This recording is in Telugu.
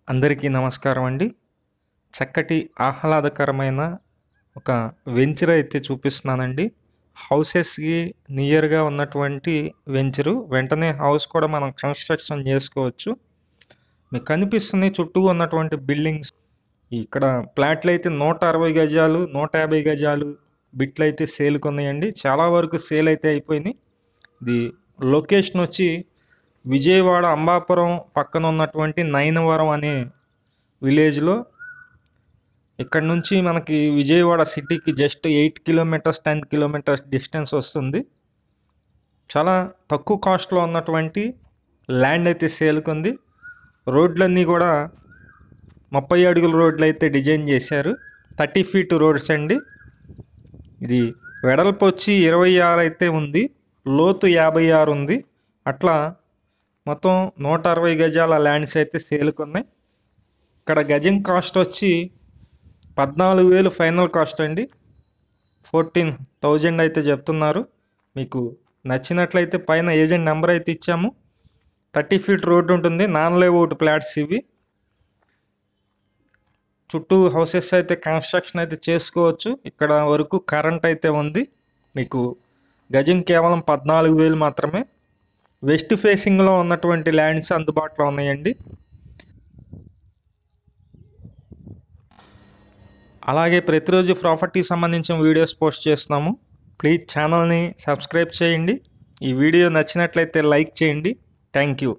అందరికీ నమస్కారం అండి. చక్కటి ఆహ్లాదకరమైన ఒక వెంచర్ అయితే చూపిస్తున్నానండి. హౌసెస్‌కి నియర్‌గా ఉన్నటువంటి వెంచరు. వెంటనే హౌస్ కూడా మనం కన్‌స్ట్రక్షన్ జేసుకోవచ్చు. మీకు కనిపిస్తున్నాయి చుట్టూ ఉన్నటువంటి బిల్డింగ్స్. ఇక్కడ ప్లాట్‌లయితే 160 గజాలు, 150 గజాలు బిట్లయితే సేల్‌కున్నాయండి. చాలా వరకు సేల్ అయితే అయిపోయినాయి. ఇది లొకేషన్ వచ్చి విజయవాడ అంబాపురం పక్కన ఉన్నటువంటి నైనవరం అనే విలేజ్‌లో. ఇక్కడ నుంచి మనకి విజయవాడ సిటీకి జస్ట్ 8 కిలోమీటర్స్ 10 కిలోమీటర్స్ డిస్టెన్స్ వస్తుంది. చాలా తక్కువ కాస్ట్లో ఉన్నటువంటి ల్యాండ్ అయితే సేల్కుంది. రోడ్లన్నీ కూడా 30 అడుగుల రోడ్లు అయితే డిజైన్ చేశారు. 30 ఫీట్ రోడ్స్ అండి. ఇది వెడల్పు వచ్చి 26 అయితే ఉంది, లోతు 56 ఉంది. అట్లా మొత్తం 160 గజాల ల్యాండ్స్ అయితే సేల్కున్నాయి. ఇక్కడ గజం కాస్ట్ వచ్చి 14,000 ఫైనల్ కాస్ట్ అండి. 14,000 అయితే చెప్తున్నారు. మీకు నచ్చినట్లయితే పైన ఏజెంట్ నెంబర్ అయితే ఇచ్చాము. 30 ఫీట్ రోడ్డు ఉంటుంది. నాన్ లేఅవుట్ ఫ్లాట్స్ ఇవి. చుట్టూ హౌసెస్ అయితే కన్స్ట్రక్షన్ అయితే చేసుకోవచ్చు. ఇక్కడ వరకు కరెంట్ అయితే ఉంది. మీకు గజం కేవలం 14,000 మాత్రమే. వెస్ట్ ఫేసింగ్లో ఉన్నటువంటి ల్యాండ్స్ అందుబాటులో ఉన్నాయండి. అలాగే ప్రతిరోజు ప్రాపర్టీకి సంబంధించిన వీడియోస్ పోస్ట్ చేస్తున్నాము. ప్లీజ్ ఛానల్ని సబ్స్క్రైబ్ చేయండి. ఈ వీడియో నచ్చినట్లయితే లైక్ చేయండి. Thank you.